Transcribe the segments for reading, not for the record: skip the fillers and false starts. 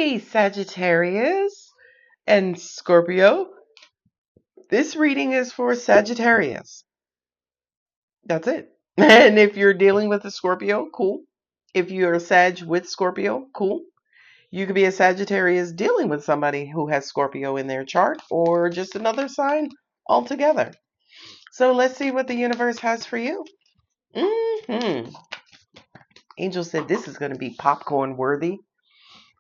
Hey, Sagittarius and Scorpio. This reading is for Sagittarius. That's it. And if you're dealing with a Scorpio, cool. If you're a Sag with Scorpio, cool. You could be a Sagittarius dealing with somebody who has Scorpio in their chart or just another sign altogether. So let's see what the universe has for you. Angel said this is going to be popcorn worthy.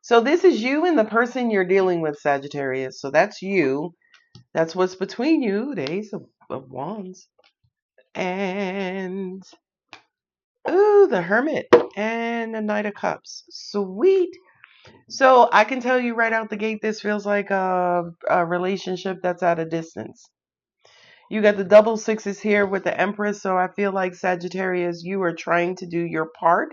So this is you and the person you're dealing with, Sagittarius. So that's you. That's what's between you, the Ace of Wands. And, ooh, the Hermit and the Knight of Cups. Sweet. So I can tell you right out the gate, this feels like a relationship that's at a distance. You got the double sixes here with the Empress. So I feel like Sagittarius, you are trying to do your part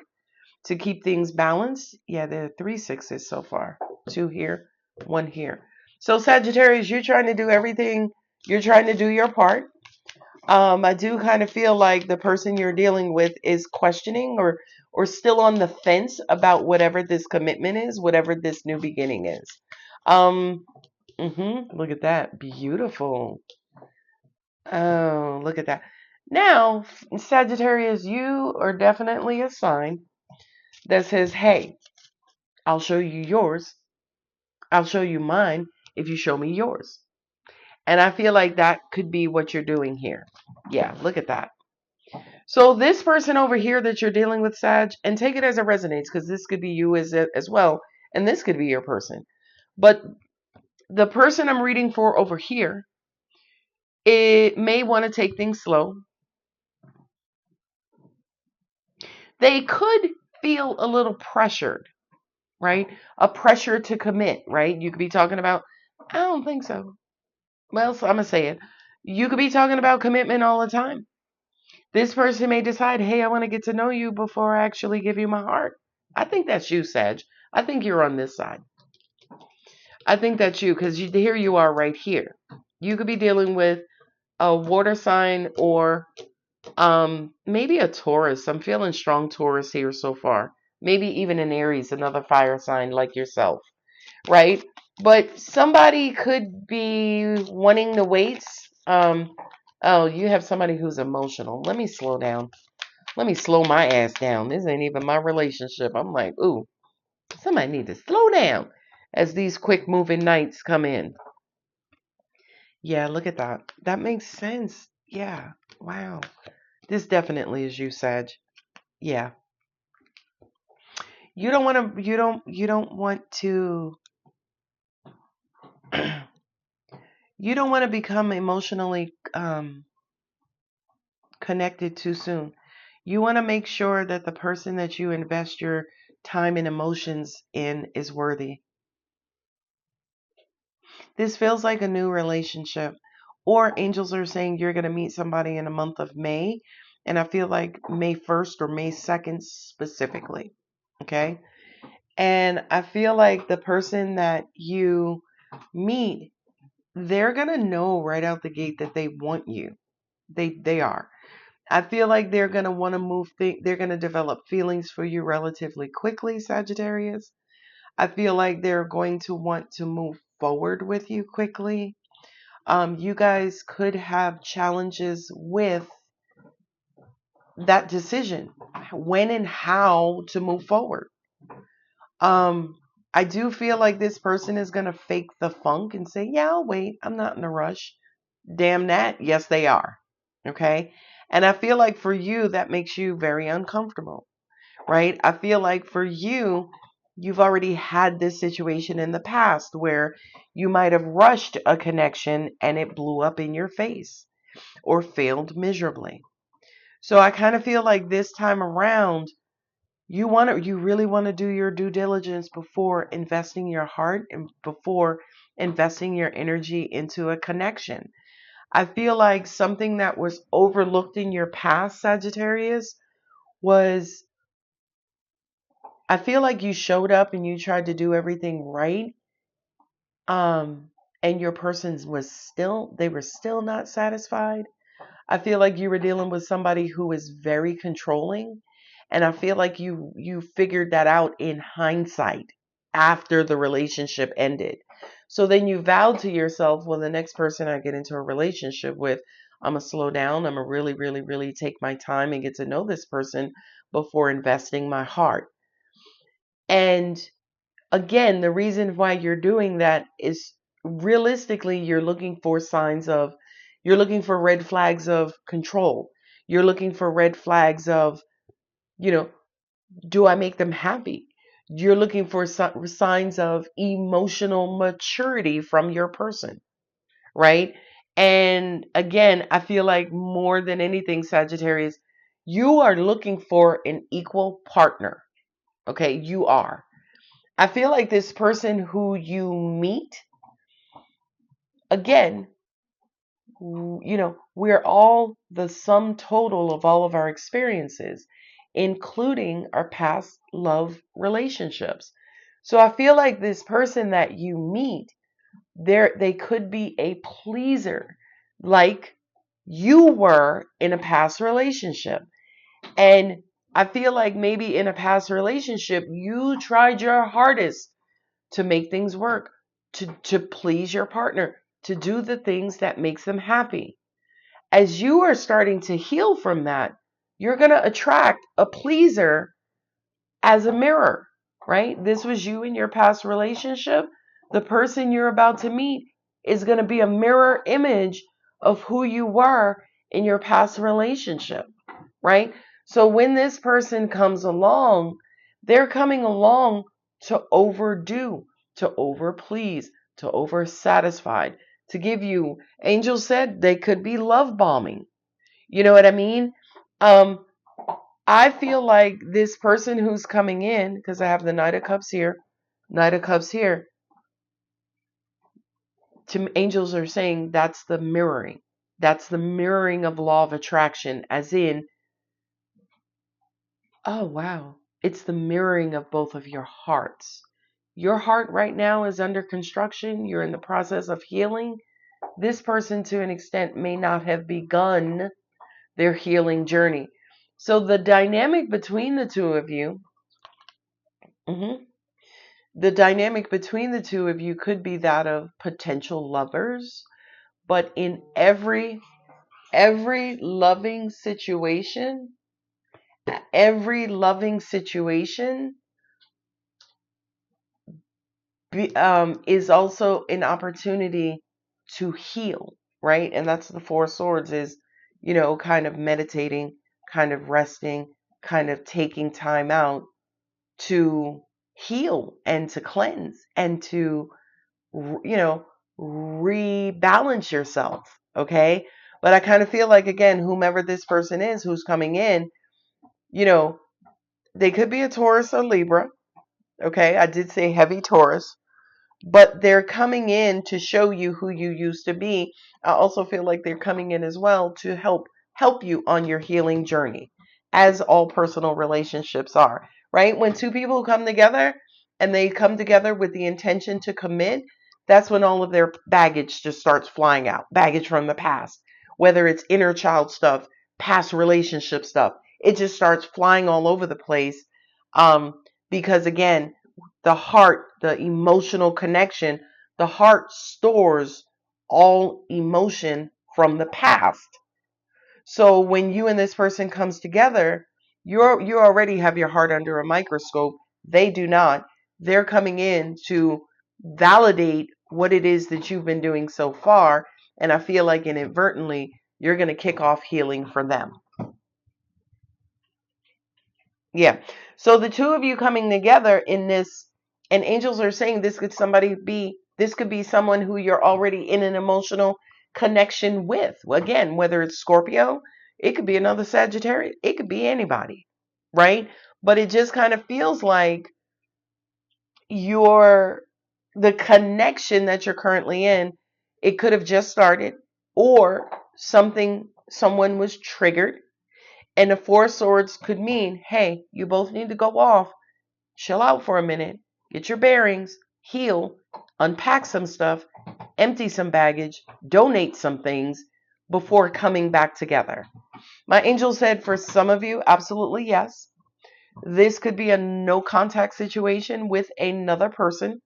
to keep things balanced. Yeah, there are 3 sixes so far. 2 here, 1 here. So Sagittarius, you're trying to do everything. You're trying to do your part. I do kind of feel like the person you're dealing with is questioning or still on the fence about whatever this commitment is, whatever this new beginning is. Look at that. Beautiful. Oh, look at that. Now, Sagittarius, you are definitely a sign that says, hey, I'll show you yours. I'll show you mine if you show me yours. And I feel like that could be what you're doing here. Yeah, look at that. So this person over here that you're dealing with, Sag, and take it as it resonates, because this could be you as well, and this could be your person. But the person I'm reading for over here, it may want to take things slow. They could feel a little pressured, right? A pressure to commit, right? You could be talking about, I don't think so. Well, so I'm going to say it. You could be talking about commitment all the time. This person may decide, hey, I want to get to know you before I actually give you my heart. I think that's you, Sag. I think you're on this side. I think that's you because here you are right here. You could be dealing with a water sign or maybe a Taurus. I'm feeling strong Taurus here so far. Maybe even an Aries, another fire sign like yourself, right? But somebody could be wanting the weights. Oh, you have somebody who's emotional. Let me slow down. Let me slow my ass down. This ain't even my relationship. I'm like, ooh, somebody need to slow down as these quick moving nights come in. Yeah, look at that. That makes sense. Yeah. Wow. This definitely is you, Sag. Yeah. You don't want to you don't want to you don't want to become emotionally connected too soon. You want to make sure that the person that you invest your time and emotions in is worthy. This feels like a new relationship. Or angels are saying you're going to meet somebody in the month of May. And I feel like May 1st or May 2nd specifically. Okay. And I feel like the person that you meet, they're going to know right out the gate that they want you. They are. I feel like they're going to want to they're going to develop feelings for you relatively quickly, Sagittarius. I feel like they're going to want to move forward with you quickly. You guys could have challenges with that decision, when and how to move forward. I do feel like this person is going to fake the funk and say, yeah, I'll wait. I'm not in a rush. Damn that. Yes, they are. Okay. And I feel like for you, that makes you very uncomfortable, right? I feel like for you, you've already had this situation in the past where you might have rushed a connection and it blew up in your face or failed miserably. So I kind of feel like this time around, you really want to do your due diligence before investing your heart and before investing your energy into a connection. I feel like something that was overlooked in your past, Sagittarius, was I feel like you showed up and you tried to do everything right. And your person they were still not satisfied. I feel like you were dealing with somebody who is very controlling. And I feel like you figured that out in hindsight after the relationship ended. So then you vowed to yourself, well, the next person I get into a relationship with, I'm going to slow down. I'm going to really, really, really take my time and get to know this person before investing my heart. And again, the reason why you're doing that is realistically, you're looking for you're looking for red flags of control. You're looking for red flags of, do I make them happy? You're looking for signs of emotional maturity from your person, right? And again, I feel like more than anything, Sagittarius, you are looking for an equal partner. Okay, you are. I feel like this person who you meet, again, we're all the sum total of all of our experiences, including our past love relationships. So I feel like this person that you meet, they could be a pleaser, like you were in a past relationship. And I feel like maybe in a past relationship, you tried your hardest to make things work, to please your partner, to do the things that makes them happy. As you are starting to heal from that, you're going to attract a pleaser as a mirror, right? This was you in your past relationship. The person you're about to meet is going to be a mirror image of who you were in your past relationship, right? So when this person comes along, they're coming along to overdo, to overplease, to oversatisfied, to give you, Angel said they could be love bombing. You know what I mean? I feel like this person who's coming in, because I have the Knight of Cups here, to angels are saying that's the mirroring. That's the mirroring of law of attraction, as in, oh, wow. It's the mirroring of both of your hearts. Your heart right now is under construction. You're in the process of healing. This person, to an extent, may not have begun their healing journey. So the dynamic between the two of you, the dynamic between the two of you could be that of potential lovers, but in every loving situation, every loving situation is also an opportunity to heal, right? And that's the Four of Swords is, kind of meditating, kind of resting, kind of taking time out to heal and to cleanse and to, rebalance yourself. Okay. But I kind of feel like, again, whomever this person is who's coming in, they could be a Taurus or Libra. Okay. I did say heavy Taurus, but they're coming in to show you who you used to be. I also feel like they're coming in as well to help you on your healing journey, as all personal relationships are, right? When two people come together and they come together with the intention to commit, that's when all of their baggage just starts flying out. Baggage from the past, whether it's inner child stuff, past relationship stuff, it just starts flying all over the place. Because again, the heart, the emotional connection, the heart stores all emotion from the past. So when you and this person comes together, you already have your heart under a microscope. They do not. They're coming in to validate what it is that you've been doing so far. And I feel like inadvertently, you're going to kick off healing for them. Yeah. So the two of you coming together in this, and angels are saying this could be someone who you're already in an emotional connection with. Again, whether it's Scorpio, it could be another Sagittarius, it could be anybody, right? But it just kind of feels like the connection that you're currently in, it could have just started, or someone was triggered. And the Four of Swords could mean, hey, you both need to go off, chill out for a minute, get your bearings, heal, unpack some stuff, empty some baggage, donate some things before coming back together. My angel said for some of you, absolutely yes. This could be a no contact situation with another person.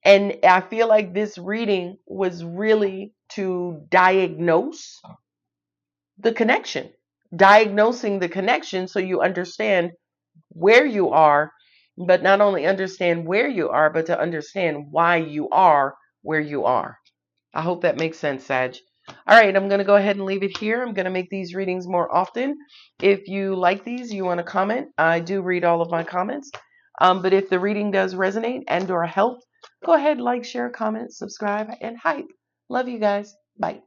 And I feel like this reading was really to diagnose the connection, diagnosing the connection so you understand where you are, but not only understand where you are, but to understand why you are where you are. I hope that makes sense, Sag. All right, I'm going to go ahead and leave it here. I'm going to make these readings more often. If you like these, you want to comment, I do read all of my comments. But if the reading does resonate and or help, go ahead, like, share, comment, subscribe, and hype. Love you guys. Bye.